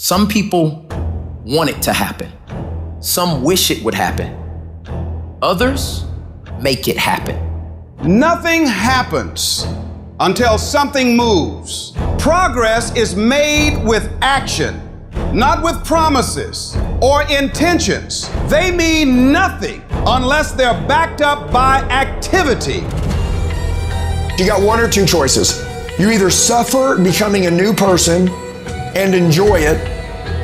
Some people want it to happen. Some wish it would happen. Others make it happen. Nothing happens until something moves. Progress is made with action, not with promises or intentions. They mean nothing unless they're backed up by activity. You got one or two choices. You either suffer becoming a new person and enjoy it,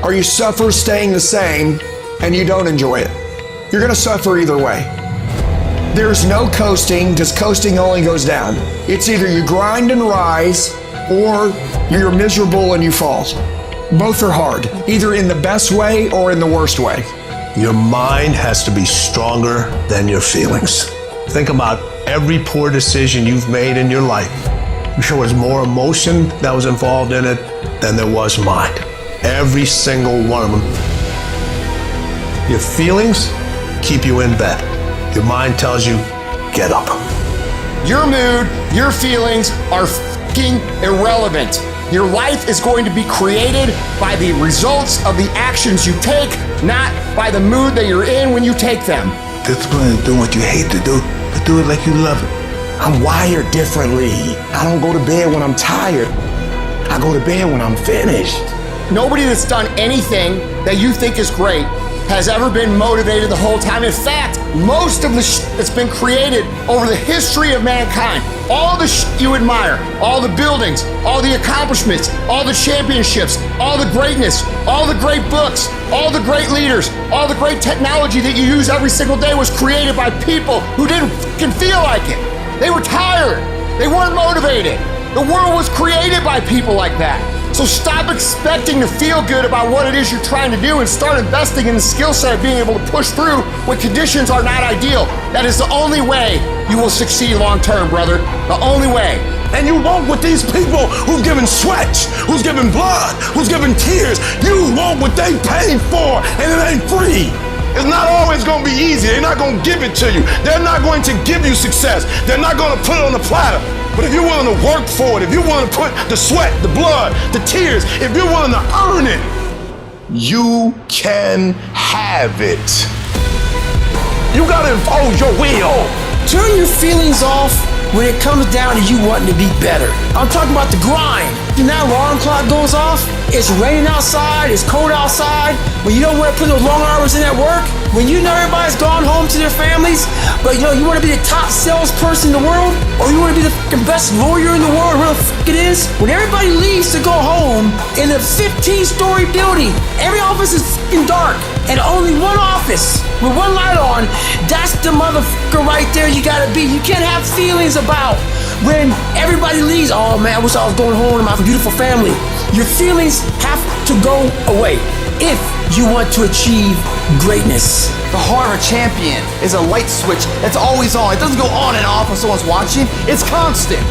or you suffer staying the same and you don't enjoy it. You're gonna suffer either way. There's no coasting, because coasting only goes down. It's either you grind and rise, or you're miserable and you fall. Both are hard, either in the best way or in the worst way. Your mind has to be stronger than your feelings. Think about every poor decision you've made in your life. I'm sure there was more emotion that was involved in it than there was mind. Every single one of them. Your feelings keep you in bed. Your mind tells you, get up. Your mood, your feelings are f***ing irrelevant. Your life is going to be created by the results of the actions you take, not by the mood that you're in when you take them. Discipline is doing what you hate to do, but do it like you love it. I'm wired differently. I don't go to bed when I'm tired. I go to bed when I'm finished. Nobody that's done anything that you think is great has ever been motivated the whole time. In fact, most of the that's been created over the history of mankind, all the you admire, all the buildings, all the accomplishments, all the championships, all the greatness, all the great books, all the great leaders, all the great technology that you use every single day was created by people who didn't fucking feel like it. They were tired. They weren't motivated. The world was created by people like that. So stop expecting to feel good about what it is you're trying to do and start investing in the skill set of being able to push through when conditions are not ideal. That is the only way you will succeed long term, brother. The only way. And you walk with these people who've given sweat, who's given blood, who's given tears. You want what they paid for, and it ain't free. It's not always going to be easy. They're not going to give it to you. They're not going to give you success. They're not going to put it on the platter. But if you're willing to work for it, if you're willing to put the sweat, the blood, the tears, if you're willing to earn it, you can have it. You got to impose your will. Turn your feelings off when it comes down to you wanting to be better. I'm talking about the grind. When that alarm clock goes off, it's raining outside, it's cold outside, when you don't want to put those long hours in at work, when you know everybody's gone home to their families, but you want to be the top salesperson in the world, or you want to be the fucking best lawyer in the world, whatever the fuck it is, when everybody leaves to go home in a 15-story building, every office is fucking dark, and only one office with one light on, that's the motherfucker right there you gotta be. You can't have feelings about when everybody leaves. Oh man, I wish I was going home to my beautiful family. Your feelings have to go away if you want to achieve greatness. The heart of a champion is a light switch that's always on. It doesn't go on and off when someone's watching. It's constant.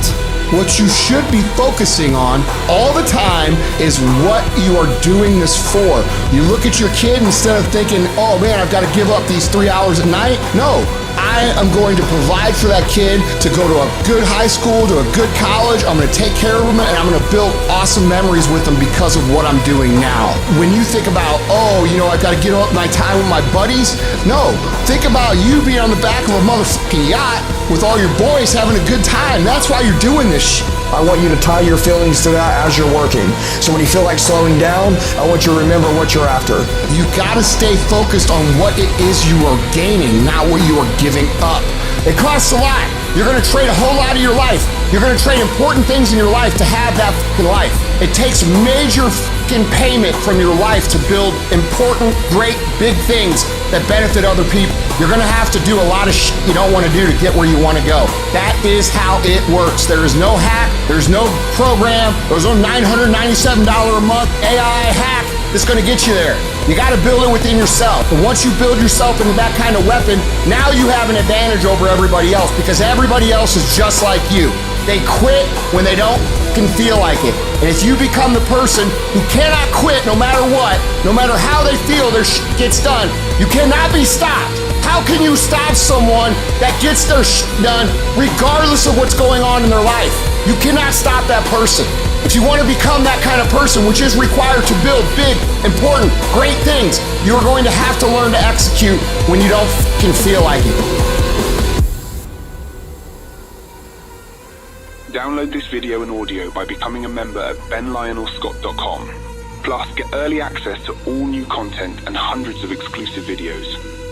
What you should be focusing on all the time is what you are doing this for. You look at your kid instead of thinking, oh man, I've got to give up these 3 hours at night. No, I am going to provide for that kid to go to a good high school, to a good college. I'm going to take care of them, and I'm going to build awesome memories with them because of what I'm doing now. When you think about, I've got to get up my time with my buddies. No, think about you being on the back of a motherfucking yacht with all your boys having a good time. That's why you're doing this shit. I want you to tie your feelings to that as you're working. So when you feel like slowing down, I want you to remember what you're after. You gotta stay focused on what it is you are gaining, not what you are giving up. It costs a lot. You're gonna trade a whole lot of your life. You're gonna trade important things in your life to have that fucking life. It takes major fucking payment from your life to build important, great, big things that benefit other people. You're gonna have to do a lot of shit you don't wanna do to get where you wanna go. That is how it works. There is no hack, there's no program, there's no $997 a month AI hack that's gonna get you there. You gotta build it within yourself. And once you build yourself into that kind of weapon, now you have an advantage over everybody else because everybody else is just like you. They quit when they don't fucking feel like it. And if you become the person who cannot quit no matter what, no matter how they feel their shit gets done, you cannot be stopped. How can you stop someone that gets their shit done regardless of what's going on in their life? You cannot stop that person. If you want to become that kind of person, which is required to build big, important, great things, you're going to have to learn to execute when you don't fucking feel like it. Download this video and audio by becoming a member at benlionelscott.com. Plus, get early access to all new content and hundreds of exclusive videos.